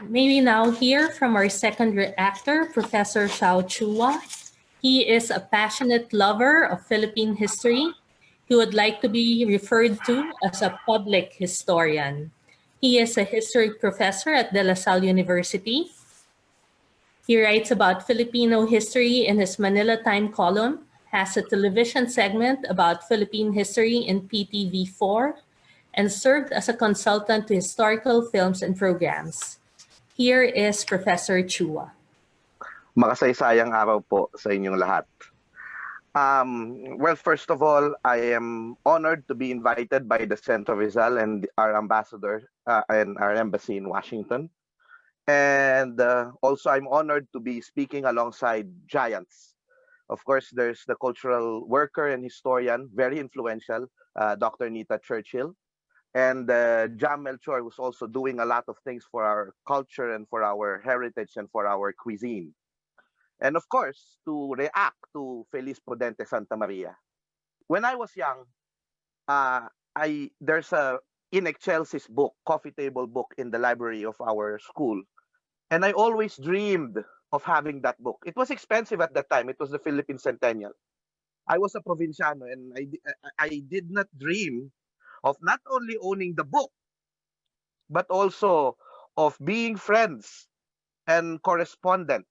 May we now hear from our second reactor, Professor Xiao Chua. He is a passionate lover of Philippine history. He would like to be referred to as a public historian. He is a history professor at De La Salle University. He writes about Filipino history in his Manila Time column, has a television segment about Philippine history in PTV4, and served as a consultant to historical films and programs. Here is Professor Chua. Makasaysayang araw po sa inyong lahat. Well, first of all, I am honored to be invited by the Sentro Rizal and our ambassador and our embassy in Washington. And also, I'm honored to be speaking alongside giants. Of course, there's the cultural worker and historian, very influential, Dr. Nita Churchill. And Melchor, who's also doing a lot of things for our culture and for our heritage and for our cuisine. And of course, to react to Felice Prudente Santa Maria. When I was young, there's a in Excelsis book, coffee table book in the library of our school. And I always dreamed of having that book. It was expensive at that time. It was the Philippine Centennial. I was a provinciano and I did not dream of not only owning the book, but also of being friends and correspondent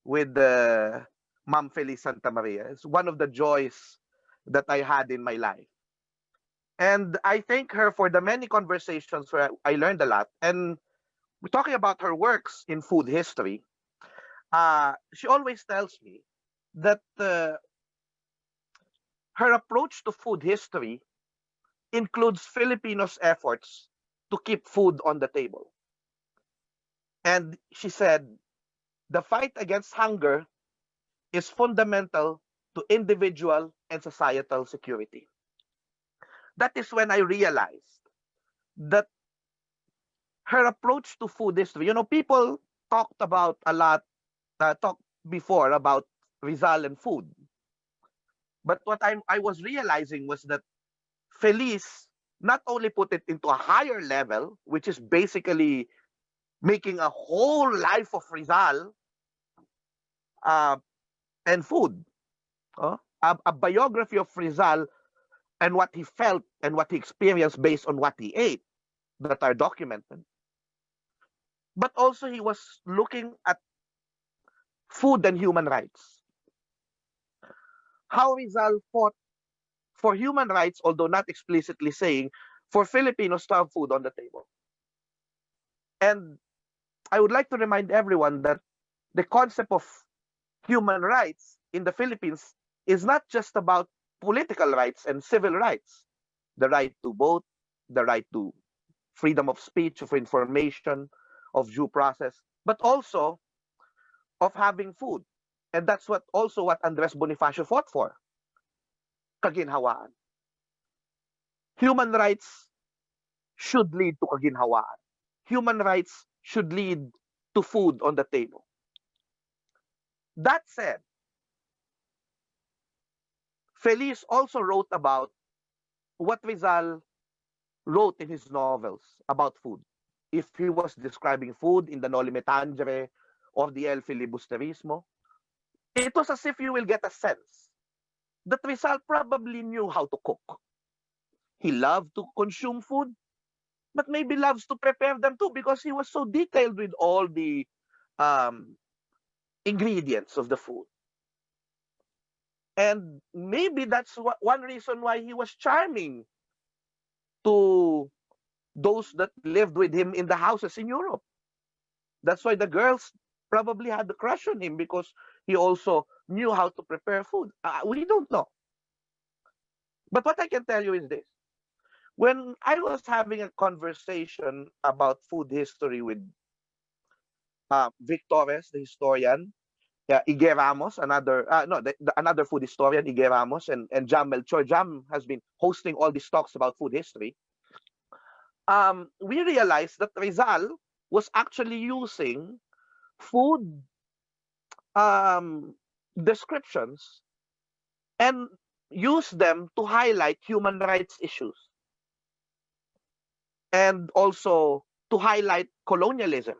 with Ma'am Felice Santa Maria. It's one of the joys that I had in my life. And I thank her for the many conversations where I learned a lot. And we're talking about her works in food history. She always tells me that her approach to food history includes Filipinos' efforts to keep food on the table. And she said, the fight against hunger is fundamental to individual and societal security. That is when I realized that her approach to food history, people talked about a lot, talked before about Rizal and food. But what I was realizing was that Felice not only put it into a higher level, which is basically making a whole life of Rizal and food, a biography of Rizal and what he felt and what he experienced based on what he ate that are documented. But also he was looking at food and human rights. How Rizal fought for human rights, although not explicitly saying, for Filipinos to have food on the table. And I would like to remind everyone that the concept of human rights in the Philippines is not just about political rights and civil rights, the right to vote, the right to freedom of speech, of information, of due process, but also of having food. And that's what Andres Bonifacio fought for. Kaginhawaan. Human rights should lead to kaginhawaan. Human rights should lead to food on the table. That said, Felice also wrote about what Rizal wrote in his novels about food. If he was describing food in the Noli Me Tangere or the El Filibusterismo, it was as if you will get a sense that Rizal probably knew how to cook. He loved to consume food, but maybe loves to prepare them too because he was so detailed with all the ingredients of the food. And maybe that's one reason why he was charming to those that lived with him in the houses in Europe. That's why the girls probably had a crush on him because he also knew how to prepare food. We don't know. But what I can tell you is this. When I was having a conversation about food history with Vic Torres, the historian, Ige Ramos, another food historian, Ige Ramos, and Jam Melchor. Jam has been hosting all these talks about food history. We realized that Rizal was actually using food descriptions and use them to highlight human rights issues and also to highlight colonialism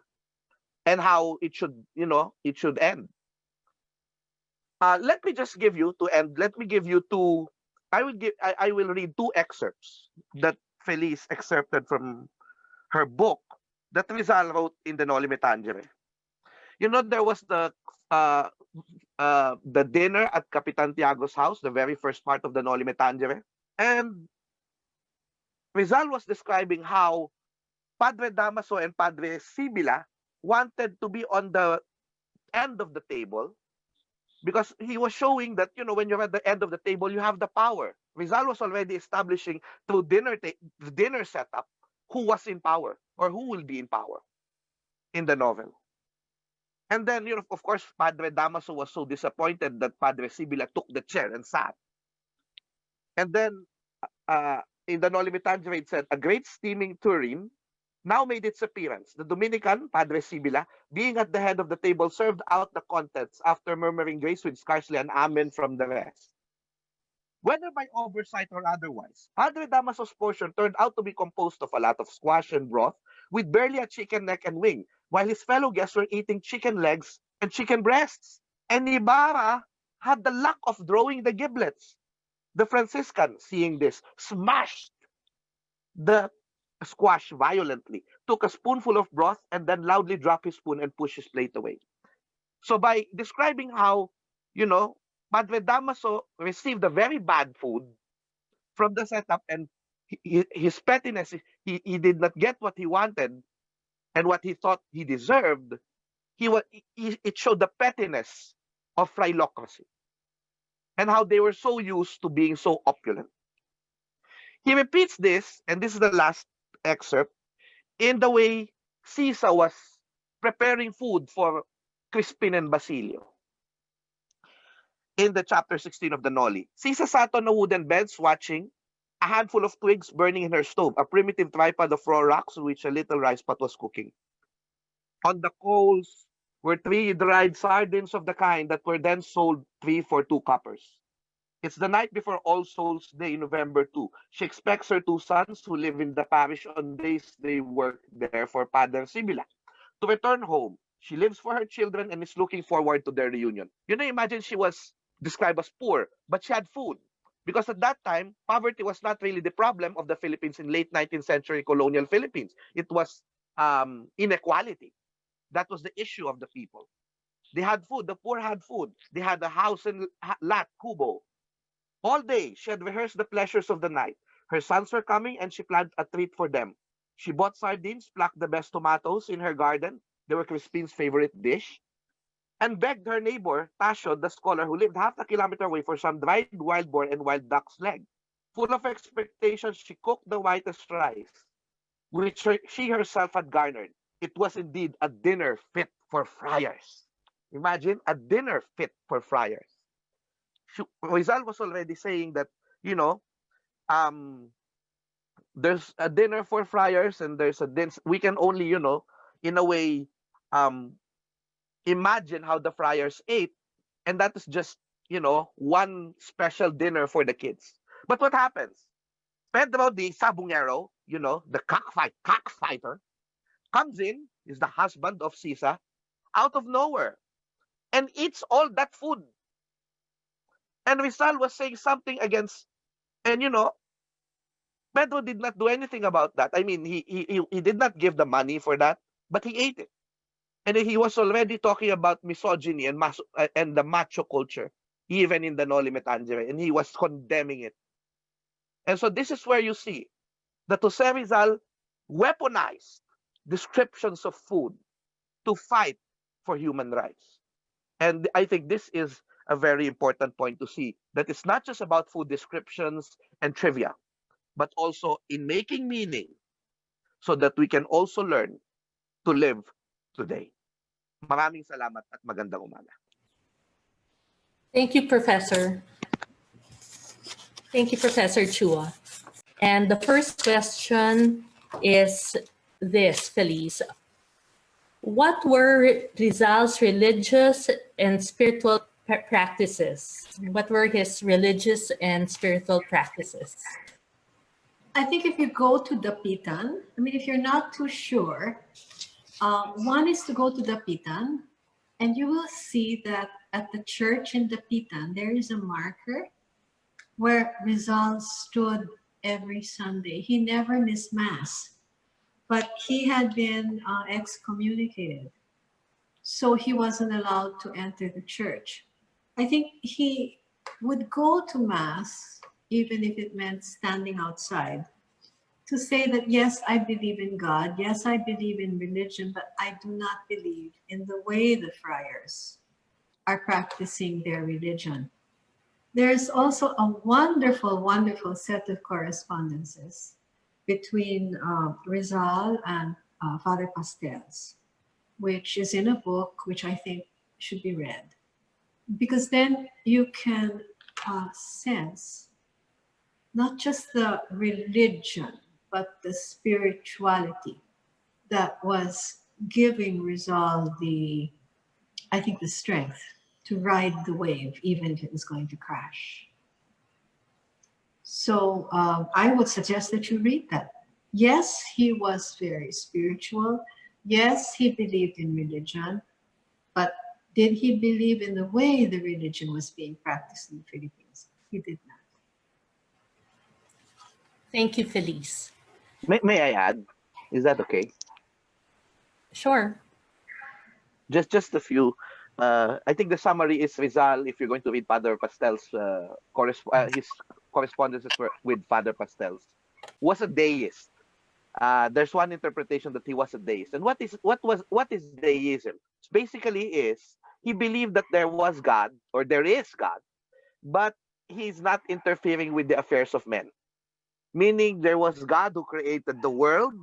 and how it should, it should end. Let me just give you to end. Let me give you two. I will read two excerpts that Felice excerpted from her book that Rizal wrote in the Noli Me Tangere. There was uh, the dinner at Capitan Tiago's house, the very first part of the Noli Me Tangere, and Rizal was describing how Padre Damaso and Padre Sibila wanted to be on the end of the table because he was showing that, when you're at the end of the table, you have the power. Rizal was already establishing through dinner setup who was in power or who will be in power in the novel. And then, of course, Padre Damaso was so disappointed that Padre Sibila took the chair and sat. And then in the Noli Me Tangere, it said, a great steaming tureen now made its appearance. The Dominican, Padre Sibila, being at the head of the table, served out the contents after murmuring grace with scarcely an amen from the rest. Whether by oversight or otherwise, Padre Damaso's portion turned out to be composed of a lot of squash and broth, with barely a chicken neck and wing, while his fellow guests were eating chicken legs and chicken breasts. And Ibarra had the luck of drawing the giblets. The Franciscan, seeing this, smashed the squash violently, took a spoonful of broth, and then loudly dropped his spoon and pushed his plate away. So by describing how, Padre Damaso received a very bad food from the setup, and his pettiness, he did not get what he wanted and what he thought he deserved. It showed the pettiness of philocracy and how they were so used to being so opulent. He repeats this, and this is the last excerpt, in the way Sisa was preparing food for Crispin and Basilio. In the chapter 16 of the Noli, Sisa sat on a wooden bench watching, a handful of twigs burning in her stove, a primitive tripod of raw rocks on which a little rice pot was cooking. On the coals were 3 dried sardines of the kind that were then sold 3 for 2 coppers. It's the night before All Souls Day, November 2. She expects her 2 sons who live in the parish on days they work there for Padre Sibila to return home. She lives for her children and is looking forward to their reunion. Imagine she was described as poor, but she had food. Because at that time, poverty was not really the problem of the Philippines in late 19th century colonial Philippines. It was inequality. That was the issue of the people. They had food. The poor had food. They had a house and lot, kubo. All day, she had rehearsed the pleasures of the night. Her sons were coming, and she planned a treat for them. She bought sardines, plucked the best tomatoes in her garden. They were Crispin's favorite dish. And begged her neighbor, Tasio, the scholar, who lived half a kilometer away, for some dried wild boar and wild duck's leg. Full of expectations, she cooked the whitest rice, which she herself had garnered. It was indeed a dinner fit for friars. Imagine, a dinner fit for friars. Rizal was already saying that, there's a dinner for friars and there's a dinner. We can only, in a way, imagine how the friars ate, and that is just, one special dinner for the kids. But what happens? Pedro the Sabungero, the cockfighter, comes in, is the husband of Sisa, out of nowhere, and eats all that food. And Rizal was saying something against, and Pedro did not do anything about that. I mean, he did not give the money for that, but he ate it. And he was already talking about misogyny and the macho culture, even in the Noli Me Tangere, and he was condemning it. And so this is where you see that Jose Rizal weaponized descriptions of food to fight for human rights. And I think this is a very important point to see, that it's not just about food descriptions and trivia, but also in making meaning so that we can also learn to live today. Maraming salamat at magandang umaga. Thank you, Professor. Thank you, Professor Chua. And the first question is this, Felice. What were Rizal's religious and spiritual practices? What were his religious and spiritual practices? I think if you go to the Pitan, if you're not too sure, One is to go to Dapitan, and you will see that at the church in Dapitan, there is a marker where Rizal stood every Sunday. He never missed Mass, but he had been excommunicated. So he wasn't allowed to enter the church. I think he would go to Mass, even if it meant standing outside, to say that, yes, I believe in God, yes, I believe in religion, but I do not believe in the way the friars are practicing their religion. There's also a wonderful, wonderful set of correspondences between Rizal and Father Pastels, which is in a book which I think should be read. Because then you can sense not just the religion, but the spirituality that was giving Rizal I think, the strength to ride the wave, even if it was going to crash. So I would suggest that you read that. Yes, he was very spiritual. Yes, he believed in religion, but did he believe in the way the religion was being practiced in the Philippines? He did not. Thank you, Felice. May I add? Is that okay? Sure. Just a few. I think the summary is Rizal. If you're going to read Father Pastel's his correspondences with Father Pastel's, was a deist. There's one interpretation that he was a deist. And what is deism? Basically, is he believed that there was God or there is God, but he's not interfering with the affairs of men. Meaning, there was God who created the world,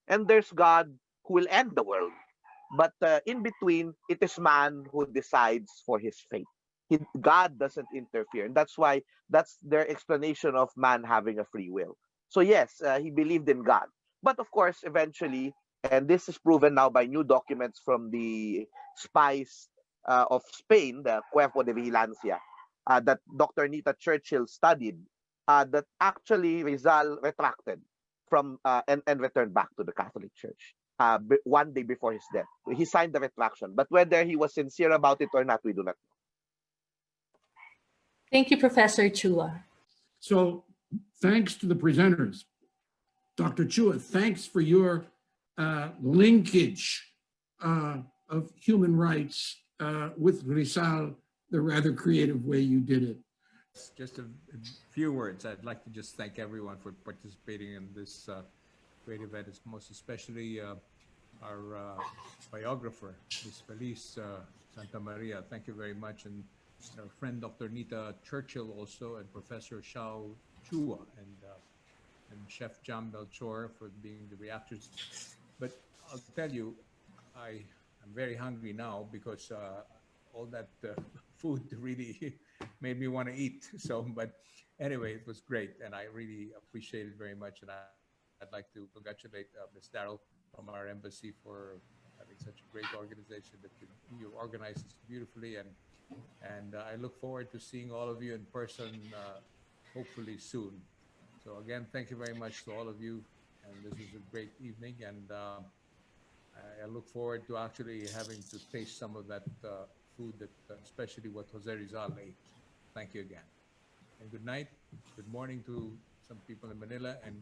and there's God who will end the world. But in between, it is man who decides for his fate. God doesn't interfere. And that's why that's their explanation of man having a free will. So yes, he believed in God. But of course, eventually, and this is proven now by new documents from the spies of Spain, the Cuerpo de Vigilancia, that Dr. Nita Churchill studied, that actually Rizal retracted from and returned back to the Catholic Church. One day before his death. He signed the retraction. But whether he was sincere about it or not, we do not know. Thank you, Professor Chua. So thanks to the presenters. Dr. Chua, thanks for your linkage of human rights with Rizal, the rather creative way you did it. Just a few words. I'd like to just thank everyone for participating in this great event, most especially our biographer, Ms. Felice Santa Maria. Thank you very much. And our friend, Dr. Nita Churchill also, and Professor Xiao Chua, and Chef Jam Melchor for being the reactors. But I'll tell you, I'm very hungry now because all that food really made me want to eat. So, but anyway, it was great, and I really appreciate it very much. And I'd like to congratulate Ms. Darell from our embassy for having such a great organization that you organized this beautifully. And I look forward to seeing all of you in person, hopefully soon. So again, thank you very much to all of you. And this was a great evening. And I look forward to actually having to taste some of that food, that especially what Jose Rizal ate. Thank you again. And good night, good morning to some people in Manila, and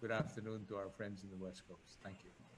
good afternoon to our friends in the West Coast. Thank you.